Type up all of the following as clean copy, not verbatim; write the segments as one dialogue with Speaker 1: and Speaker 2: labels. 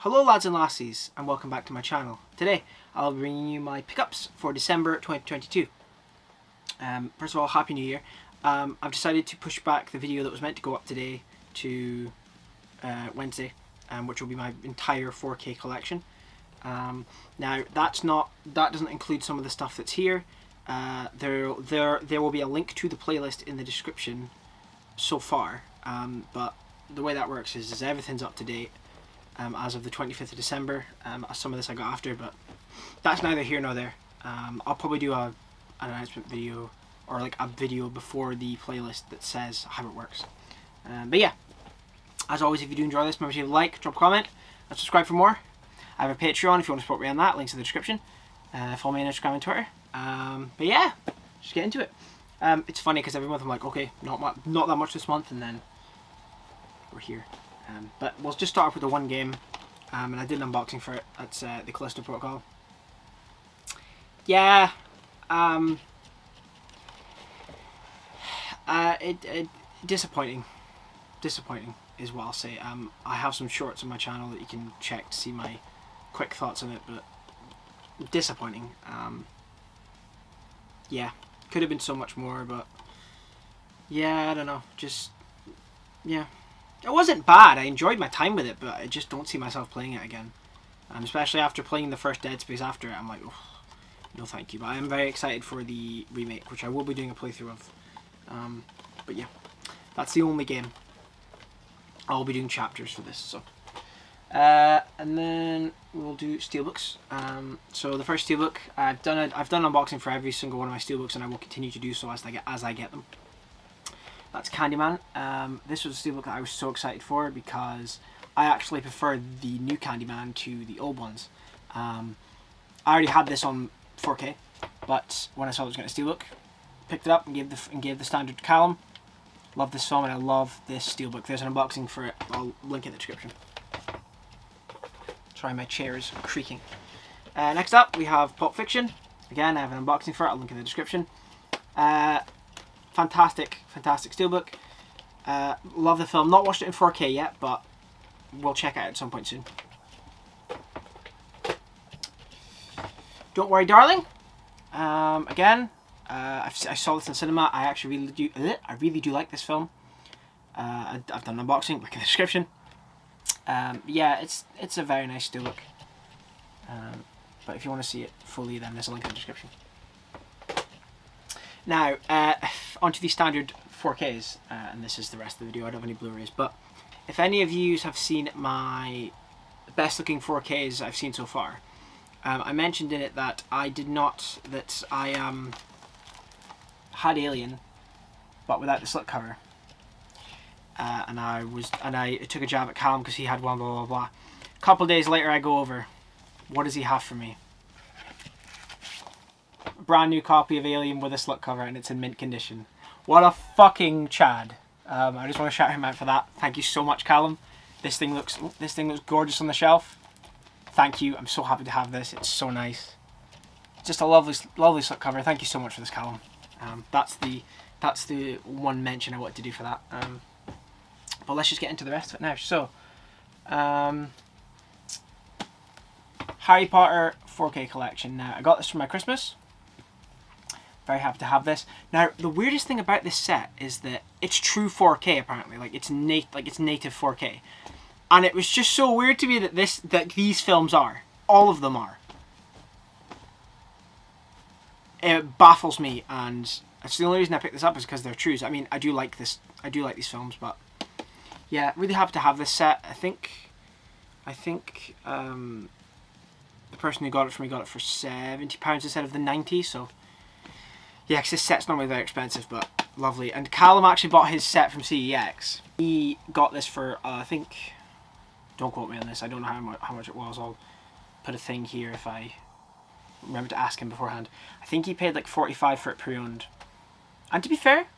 Speaker 1: Hello lads and lassies, and welcome back to my channel. Today I'll be bringing you my pickups for December 2022. First of all, Happy New Year. I've decided to push back the video that was meant to go up today to Wednesday, which will be my entire 4K collection. Now that doesn't include some of the stuff that's here. There will be a link to the playlist in the description so far, but the way that works is everything's up to date as of the 25th of December. Some of this I got after, but that's neither here nor there. I'll probably do an announcement video or like a video before the playlist that says how it works. But yeah, as always, if you do enjoy this, remember to like, drop a comment, and subscribe for more. I have a Patreon if you want to support me on that. Links in the description. Follow me on Instagram and Twitter. But yeah, just get into it. It's funny because every month I'm like, okay, not that much this month, and then we're here. But we'll just start off with the one game, and I did an unboxing for it. That's the Callisto Protocol. Yeah, disappointing is what I'll say. I have some shorts on my channel that you can check to see my quick thoughts on it, but disappointing. Yeah, could have been so much more, but yeah, I don't know, just yeah. It wasn't bad. I enjoyed my time with it, but I just don't see myself playing it again. Especially after playing the first Dead Space after it, I'm like, oh, no thank you. But I am very excited for the remake, which I will be doing a playthrough of. But yeah, that's the only game. I'll be doing chapters for this. So, and then we'll do Steelbooks. So the first Steelbook, I've done unboxing for every single one of my Steelbooks, and I will continue to do so as I get them. That's Candyman. This was a Steelbook that I was so excited for because I actually prefer the new Candyman to the old ones. I already had this on 4K, but when I saw it was getting a Steelbook, picked it up and gave the standard to Callum. Love this film and I love this Steelbook. There's an unboxing for it. I'll link it in the description. Sorry, my chair is creaking. Next up, we have Pulp Fiction. Again, I have an unboxing for it. I'll link in the description. Fantastic Steelbook. Love the film. Not watched it in 4K yet, but we'll check it out at some point soon. Don't Worry Darling. Again, I saw this in cinema. I actually really do like this film. I've done an unboxing, link in the description. Yeah, it's a very nice Steelbook. But if you want to see it fully, then there's a link in the description. Now, onto the standard 4Ks, and this is the rest of the video. I don't have any Blu-rays, but if any of you have seen my best looking 4Ks I've seen so far, I mentioned in it that I had Alien, but without the slipcover, and I took a jab at Callum because he had one, blah blah blah. A couple of days later, I go over. What does he have for me? Brand new copy of Alien with a slipcover, and it's in mint condition. What a fucking Chad! I just want to shout him out for that. Thank you so much, Callum. This thing looks gorgeous on the shelf. Thank you. I'm so happy to have this. It's so nice. Just a lovely slipcover. Thank you so much for this, Callum. That's the one mention I wanted to do for that. But let's just get into the rest of it now. So, Harry Potter 4K collection. Now, I got this for my Christmas. Very happy to have this. Now, the weirdest thing about this set is that it's true 4K apparently, like it's native 4K, and it was just so weird to me that these films are, all of them are. It baffles me, and that's the only reason I picked this up is because they're trues. I mean, I do like these films, but yeah, really happy to have this set. I think the person who got it for me got it for £70 instead of the 90, so. Yeah, because this set's normally very expensive, but lovely. And Callum actually bought his set from CEX. He got this for, I think, don't quote me on this, I don't know how much it was. I'll put a thing here if I remember to ask him beforehand. I think he paid like 45 for it pre-owned. And to be fair,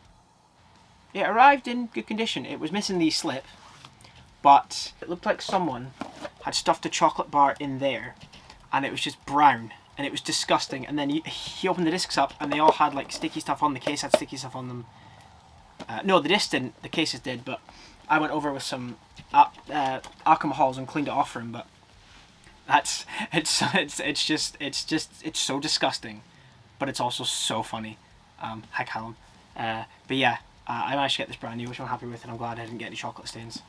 Speaker 1: it arrived in good condition. It was missing the slip, but it looked like someone had stuffed a chocolate bar in there, and it was just brown. And it was disgusting. And then he opened the discs up, and they all had like sticky stuff on. The case had sticky stuff on them. No, the discs didn't. The cases did. But I went over with some alcohols and cleaned it off for him. But It's so disgusting, but it's also so funny. Hi Callum. But yeah, I managed to get this brand new, which I'm happy with, and I'm glad I didn't get any chocolate stains.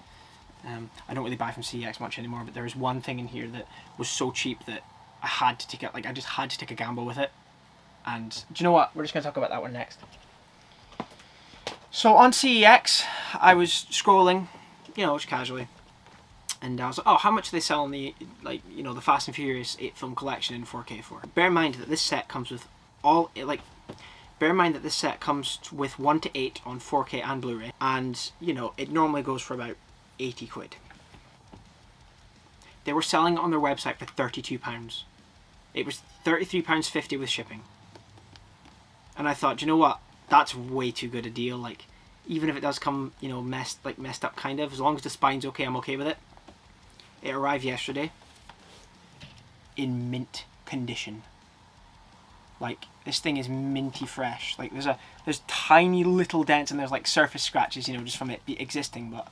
Speaker 1: I don't really buy from CEX much anymore, but there was one thing in here that was so cheap that I had to take it. Like, I just had to take a gamble with it. And do you know what? We're just gonna talk about that one next. So on CEX, I was scrolling, you know, just casually, and I was like, oh, how much do they sell on the, like, you know, the Fast and Furious 8 film collection in 4K for? Bear in mind that this set comes with bear in mind that this set comes with 1 to 8 on 4K and Blu-ray, and, you know, it normally goes for about 80 quid. They were selling it on their website for £32. It was £33.50 with shipping. And I thought, you know what? That's way too good a deal. Like, even if it does come, you know, messed up kind of, as long as the spine's okay, I'm okay with it. It arrived yesterday in mint condition. Like, this thing is minty fresh. Like, there's tiny little dents and there's like surface scratches, you know, just from it existing, but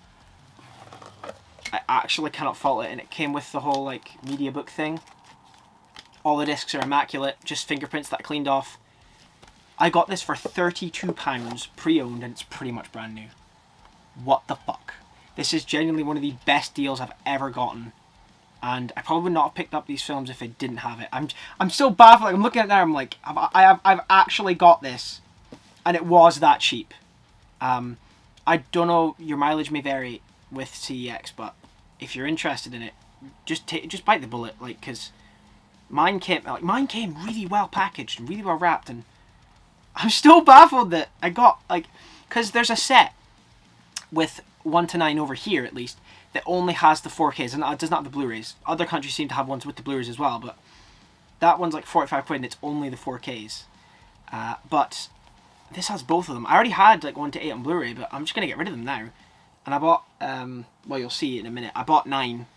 Speaker 1: I actually cannot fault it. And it came with the whole like media book thing. All the discs are immaculate, just fingerprints that I cleaned off. I got this for £32 pre-owned, and it's pretty much brand new. What the fuck? This is genuinely one of the best deals I've ever gotten, and I probably would not have picked up these films if it didn't have it. I'm so baffled. Like, I'm looking at it now. I'm like, I've actually got this, and it was that cheap. I don't know. Your mileage may vary with CEX, but if you're interested in it, just bite the bullet. Like, because mine came really well packaged and really well wrapped, and I'm still baffled that I got, like, because there's a set with 1 to 9 over here, at least, that only has the 4Ks, and it does not have the Blu-rays. Other countries seem to have ones with the Blu-rays as well, but that one's like 45 quid, and it's only the 4Ks. But this has both of them. I already had, like, 1 to 8 on Blu-ray, but I'm just going to get rid of them now. And I bought, well, you'll see in a minute, I bought 9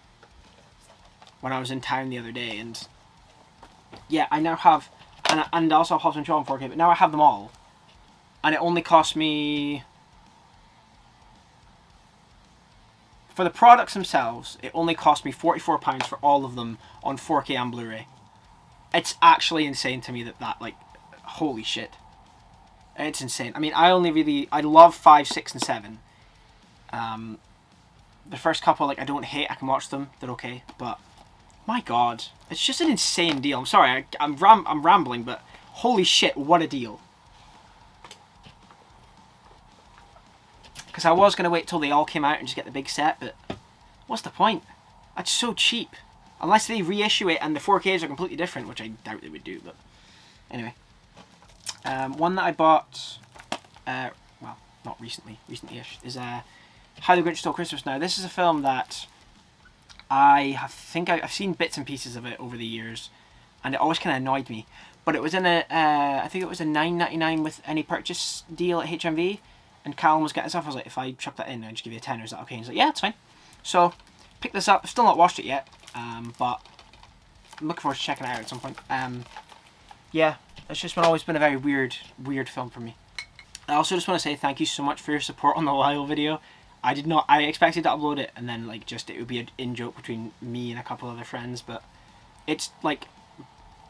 Speaker 1: when I was in town the other day, and yeah, I now have... And also have Hobbs and Shaw on 4K, but now I have them all. And it only cost me... For the products themselves, it only cost me £44 for all of them on 4K and Blu-ray. It's actually insane to me that like, holy shit. It's insane. I mean, I love 5, 6, and 7. The first couple, like, I don't hate, I can watch them, they're okay, but... My God, it's just an insane deal. I'm sorry, I'm rambling, but holy shit, what a deal. Because I was going to wait till they all came out and just get the big set, but what's the point? That's so cheap. Unless they reissue it and the 4Ks are completely different, which I doubt they would do, but anyway. One that I bought, well, not recently-ish, is How the Grinch Stole Christmas. Now, this is a film that I've seen bits and pieces of it over the years, and it always kind of annoyed me. But it was in a, I think it was a $9.99 with any purchase deal at HMV, and Callum was getting stuff. I was like, if I chuck that in, I'd just give you a £10. Is that okay? And he's like, yeah, it's fine. So, picked this up. I've still not watched it yet, but I'm looking forward to checking it out at some point. Yeah, it's just always been a very weird film for me. I also just want to say thank you so much for your support on the Lyle video. I expected to upload it and then, like, it would be an in-joke between me and a couple other friends, but it's, like,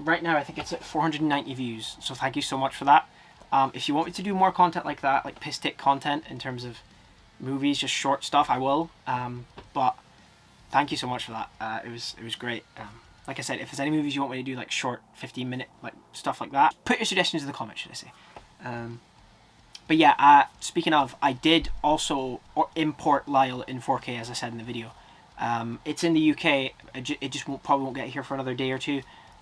Speaker 1: right now I think it's at 490 views, so thank you so much for that. If you want me to do more content like that, like piss take content in terms of movies, just short stuff, I will, but thank you so much for that. It was great. Like I said, if there's any movies you want me to do, like, short 15-minute, like, stuff like that, put your suggestions in the comments, should I say. But yeah, speaking of, I did also import Lyle in 4K, as I said in the video. It's in the UK, it just probably won't get here for another day or two.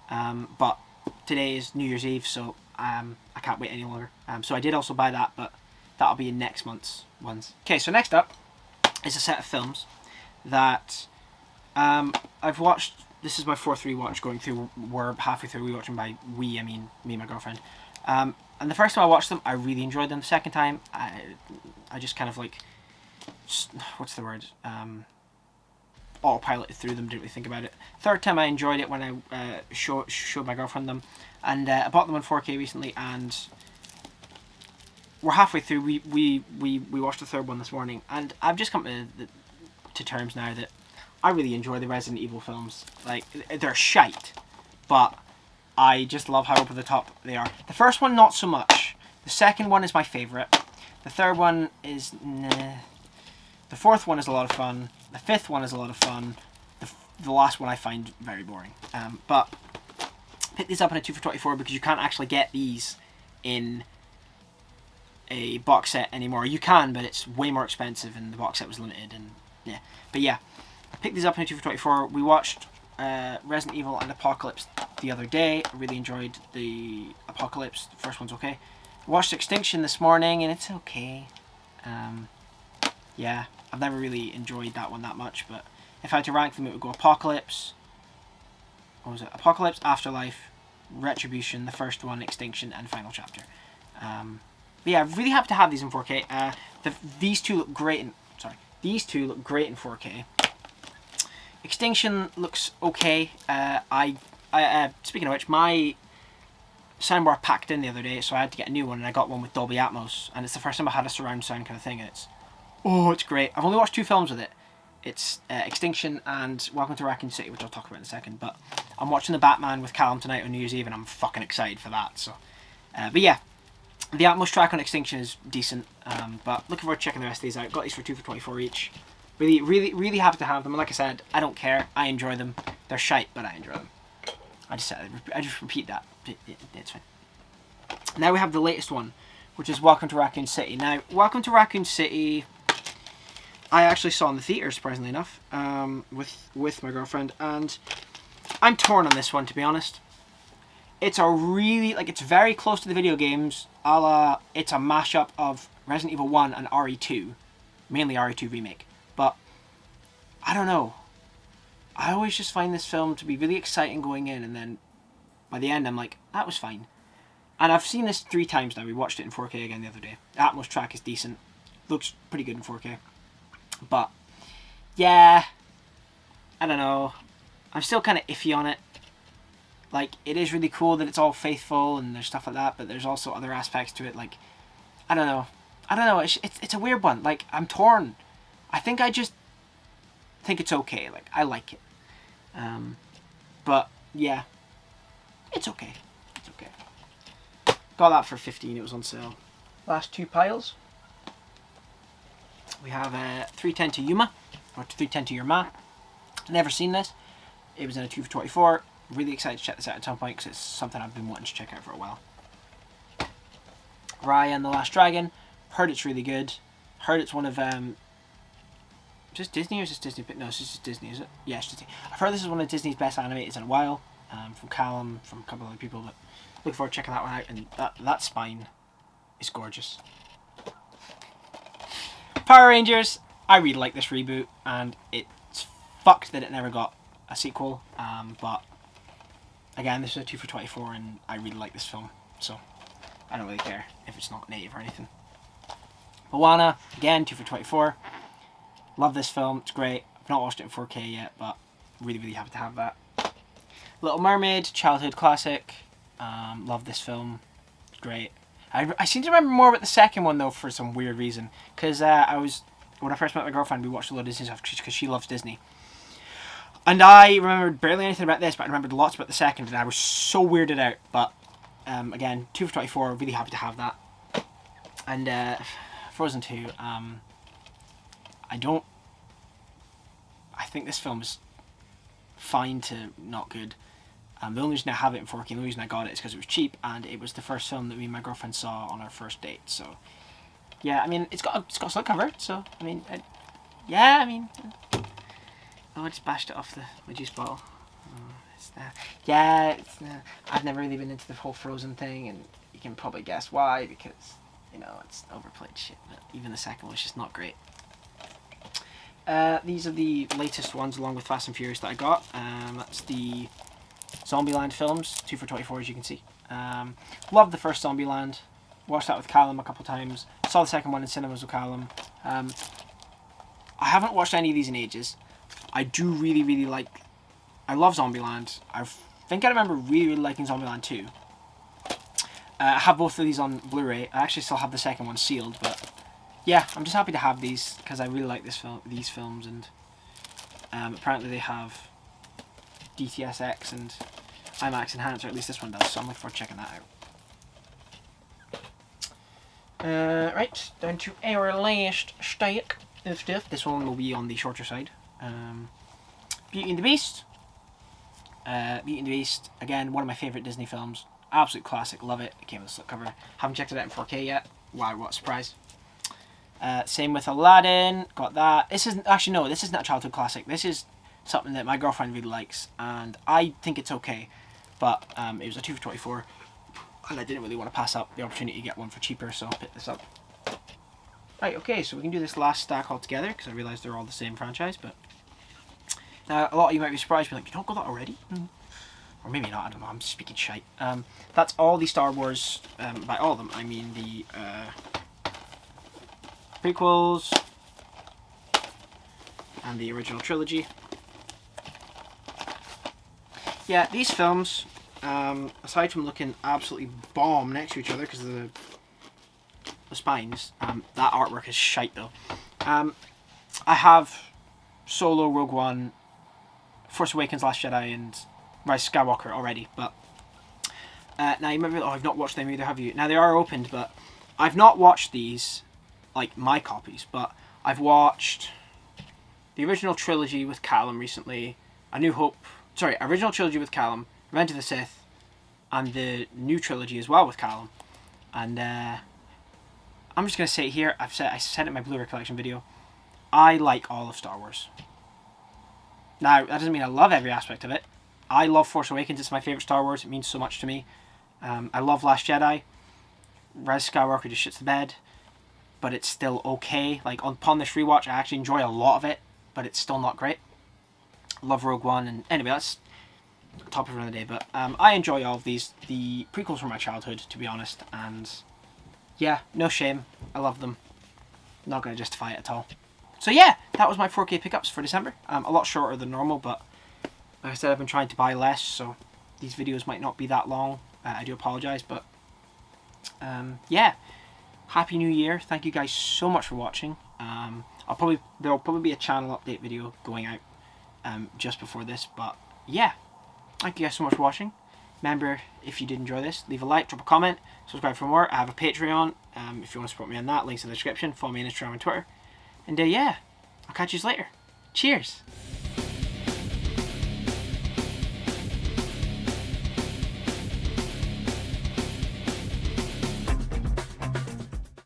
Speaker 1: But today is New Year's Eve, so I can't wait any longer. So I did also buy that, but that'll be in next month's ones. Okay, so next up is a set of films that I've watched. This is my 4th rewatch going through. We're halfway through rewatching. By we, I mean me and my girlfriend. And the first time I watched them, I really enjoyed them. The second time, I just kind of, like, what's the word? Autopiloted through them, didn't really think about it. Third time I enjoyed it when I showed my girlfriend them. And I bought them on 4K recently, and we're halfway through. We watched the third one this morning, and I've just come to terms now that I really enjoy the Resident Evil films. Like, they're shite, but I just love how over the top they are. The first one, not so much. The second one is my favourite. The third one is nah. The fourth one is a lot of fun. The fifth one is a lot of fun. The last one I find very boring. But pick these up in a 2 for $24 because you can't actually get these in a box set anymore. You can, but it's way more expensive, and the box set was limited. And yeah, but yeah, I picked these up in a 2 for $24. We watched Resident Evil and Apocalypse the other day. I really enjoyed the Apocalypse. The first one's okay. I watched Extinction this morning, and it's okay. Yeah, I've never really enjoyed that one that much, but if I had to rank them, it would go Apocalypse. What was it? Apocalypse, Afterlife, Retribution, the first one, Extinction, and Final Chapter. But yeah, really happy to have these in 4K. These two look great in... Sorry. These two look great in 4K. Extinction looks okay. Speaking of which, my soundbar packed in the other day, so I had to get a new one, and I got one with Dolby Atmos, and it's the first time I had a surround sound kind of thing, and it's great. I've only watched 2 films with it. It's Extinction and Welcome to Raccoon City, which I'll talk about in a second, but I'm watching The Batman with Callum tonight on New Year's Eve, and I'm fucking excited for that, so... but yeah, the Atmos track on Extinction is decent, but looking forward to checking the rest of these out. Got these for 2 for $24 each. Really happy to have them, and like I said, I don't care, I enjoy them. They're shite, but I enjoy them. I just repeat that. It's fine. Now we have the latest one, which is Welcome to Raccoon City. Now, Welcome to Raccoon City, I actually saw in the theatre, surprisingly enough, with my girlfriend, and I'm torn on this one, to be honest. It's a really, like, it's very close to the video games, a la, it's a mashup of Resident Evil 1 and RE2, mainly RE2 Remake, but I don't know. I always just find this film to be really exciting going in, and then by the end I'm like, that was fine. And I've seen this 3 times now. We watched it in 4K again the other day. The Atmos track is decent. Looks pretty good in 4K. But, yeah, I don't know. I'm still kind of iffy on it. Like, it is really cool that it's all faithful and there's stuff like that, but there's also other aspects to it. Like, I don't know. It's a weird one. Like, I'm torn. I think I just think it's okay. Like, I like it. But, yeah, it's okay. It's okay. Got that for 15. It was on sale. Last 2 piles. We have 310 to Yuma, or 310 to Your Ma. Never seen this. It was in a 2 for $24. Really excited to check this out at some point because it's something I've been wanting to check out for a while. Raya and the Last Dragon. Heard it's really good. Heard it's one of is this Disney or is this Disney? No, it's just Disney, is it? Yeah, it's Disney. I've heard this is one of Disney's best animateds in a while. From Callum, from a couple of other people, but looking forward to checking that one out. And that spine is gorgeous. Power Rangers. I really like this reboot, and it's fucked that it never got a sequel. But again, this is a 2 for $24, and I really like this film, so I don't really care if it's not native or anything. Moana, again, 2 for $24. Love this film, it's great. I've not watched it in 4K yet, but really happy to have that. Little Mermaid, childhood classic. Love this film, it's great. I seem to remember more about the second one though for some weird reason, because when I first met my girlfriend, we watched a lot of Disney stuff because she loves Disney. And I remembered barely anything about this, but I remembered lots about the second, and I was so weirded out. But again, 2 for $24, really happy to have that. And Frozen 2, I think this film is fine to not good. The only reason I have it in 4K, the only reason I got it is because it was cheap, and it was the first film that me and my girlfriend saw on our first date. So yeah, I mean, it's got a slipcover, so I mean, yeah, I mean. Oh, I just bashed it off my juice bottle. I've never really been into the whole Frozen thing, and you can probably guess why, because, you know, it's overplayed shit, but even the second one's just not great. These are the latest ones, along with Fast and Furious, that I got. That's the Zombieland films, 2 for $24, as you can see. Loved the first Zombieland. Watched that with Callum a couple times. Saw the second one in cinemas with Callum. I haven't watched any of these in ages. I do really like... I love Zombieland. I think I remember really liking Zombieland 2. I have both of these on Blu-ray. I actually still have the second one sealed, but... yeah, I'm just happy to have these, because I really like these films, and... Apparently they have DTSX and IMAX Enhanced, or at least this one does, so I'm looking forward to checking that out. Right, down to our last stack of stuff. This one will be on the shorter side. Beauty and the Beast. Beauty and the Beast, again, one of my favourite Disney films. Absolute classic, love it. It came with a slipcover. Haven't checked it out in 4K yet. Wow, what a surprise. Same with Aladdin, got that. This isn't, actually no, this isn't a childhood classic. This is something that my girlfriend really likes, and I think it's okay. But it was a 2 for 24, and I didn't really want to pass up the opportunity to get one for cheaper, so I'll pick this up. Right, okay, so we can do this last stack all together, because I realise they're all the same franchise, but... Now, a lot of you might be surprised, be like, you don't got that already? Or maybe not, I don't know, I'm just speaking shite. That's all the Star Wars, by all of them, I mean the prequels, and the original trilogy. Yeah, these films, aside from looking absolutely bomb next to each other because of the spines, that artwork is shite though. I have Solo, Rogue One, Force Awakens, Last Jedi, and Rise of Skywalker already, but now you might be like, oh, I've not watched them either, have you? Now they are opened, but I've not watched these, like my copies, but I've watched the original trilogy with Callum recently, original trilogy with Callum, Revenge of the Sith, and the new trilogy as well with Callum. And I'm just going to say it here, I said it in my Blu-ray collection video, I like all of Star Wars. Now, that doesn't mean I love every aspect of it. I love Force Awakens, it's my favourite Star Wars, it means so much to me. I love Last Jedi. Rise of Skywalker just shits the bed, but it's still okay. Like, upon this rewatch, I actually enjoy a lot of it, but it's still not great. Love Rogue One, and anyway, that's the topic for another day, but I enjoy all of these. The prequels were my childhood, to be honest, and yeah, no shame, I love them. Not going to justify it at all. So yeah, that was my 4K pickups for December. A lot shorter than normal, but like I said, I've been trying to buy less, so these videos might not be that long. I do apologise, but yeah, Happy New Year. Thank you guys so much for watching. There'll probably be a channel update video going out just before this, but yeah, thank you guys so much for watching. Remember, if you did enjoy this, leave a like, drop a comment, subscribe for more. I have a Patreon if you want to support me on that. Links in the description. Follow me on Instagram and Twitter. And yeah, I'll catch you later. Cheers!